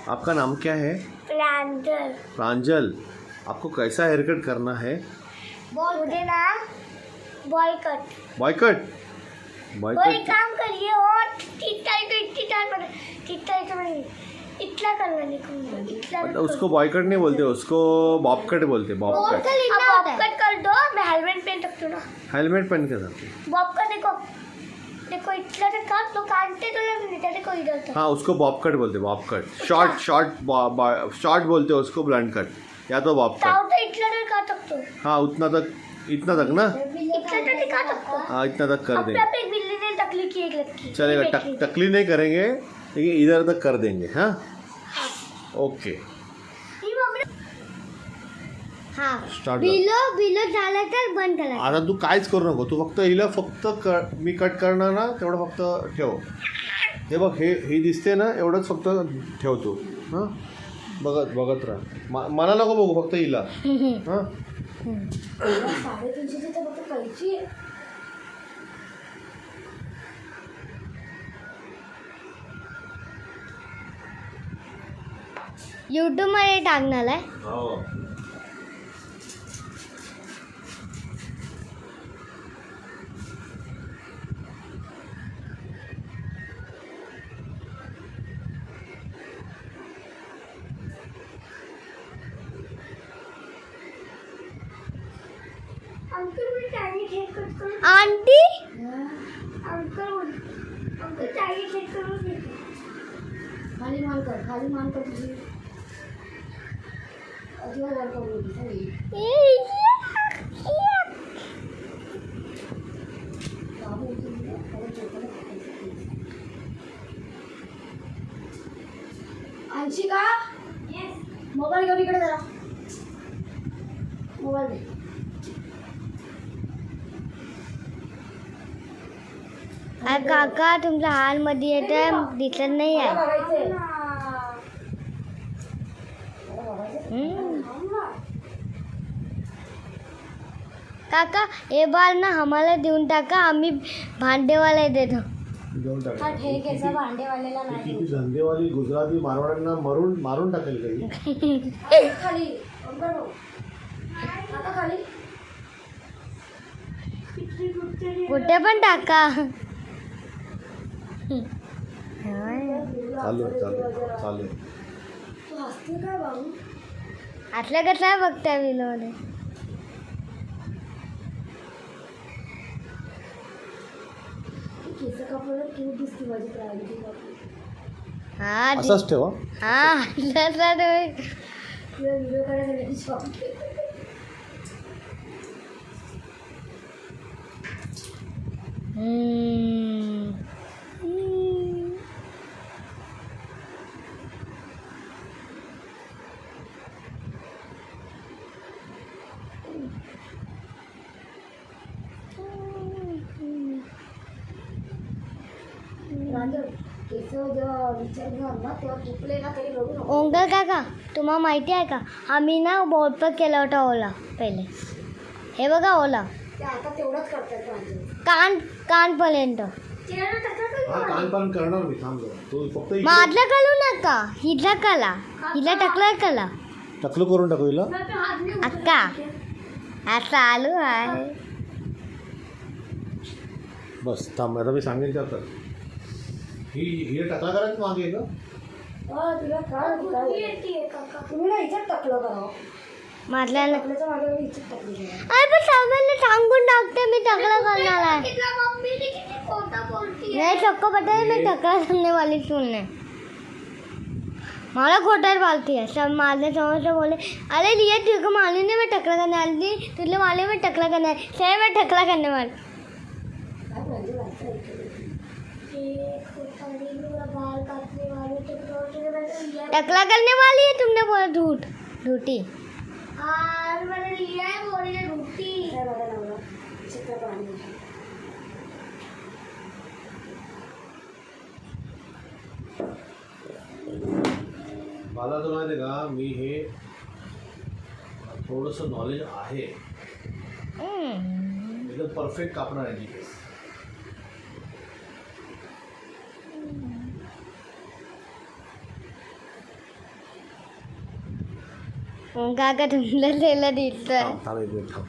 आपका नाम क्या है? प्रांजल। प्रांजल, आपको कैसा हेयर कट करना है? मुझे ना boy cut. Boy cut? Boy कोई कट काम करिए और इतना करना नहीं मतलब उसको बॉय कट नहीं बोलते, उसको बॉब कट बोलते। बॉब कट कट कर दो। मैं हेलमेट पहन सकती हूँ ना। हेलमेट पहन के जाते। बॉब कट देखो देखो इतना तक काट तो काटते तो लगते देखो इधर तक। हाँ, उसको बॉब कट बोलते। बॉब कट शॉर्ट शॉर्ट बोलते उसको, ब्लंट कट या तो बॉब कट। तो इतना तक काट सकते हो। हाँ, इतना तक ना, इतना तक काट सकते हो। हाँ इतना तक कर देंगे। अपने बिल्ली ने टकली की एक लड़की चलेगा, टकली नहीं करेंगे लेकिन इधर तक कर देंगे। हाँ ओके स्टार्ट. बिलो झालं तर बंद करा. आता तू काहीच करू नको, तू फक्त हिला मी कट करणार ना तेवढं फक्त ठेव. हे बघ, हे दिसते ना, एवढंच फक्त ठेव तू. हां बघत राहा. मला नको बघू, फक्त हिला. हां 350 तर फक्त कैची आहे. YouTube मध्ये टाकणार आहे. हो आंटी अंकल टाइम चेक करून देतो. खाली मान कर तुझी अजिबात वर करू नको. अंशिका मोबाईल घेऊन इकडे जरा. मोबाईल दे. काका तुमच्या हालमध्ये येत दिसत नाही आहे. काका हे बाल ना आम्हाला देऊन टाका, आम्ही भांडेवाला देतो. भांडेवाल्याला नाही. किती धंदेवाली गुजराती मारवाड्यांना मारून टाकेल काही. खाली कुठे पण टाका. चालू आतल्या कसं बघता विनोद. असंच ठेवा. ओंकार काका तुम्हाला माहिती आहे का, आम्ही ना वॉलपेपर केला होता ओला पहिले. हे बघा ओला. आता तेवढंच करतात कानपर्यंत. कान करणार मी. थांब तू फक्त माझला कलू नका, हिला टकला टकलं करून टाकू हिला. अक्का आता आलू आहे. बस थांब, आता मी सांगेन त्या. तर ही टकला करायचं मागे का. सांगून टाकते मी टकला करणार आहे. नाही चक्क पता है, मैं टकला करने वाली सुनने. मला खोटार पालती है सब. माझे समोर से बोले अरे लिया तुझको मालूम नहीं मैं टकला करने वाली थी, तुझे मालूम मैं टकला करने वाली. सही मैं टकला करने वाली. टकला करने वाली है तुमने बोला. झूठी मैंने लिया है बोली है झूठी. मला तर माहिती आहे का, मी हे थोडंसं नॉलेज आहे. एकदम परफेक्ट कापणार आहे. काका तुमला त्याला दिसतोय थांब एक मिनिट थांब.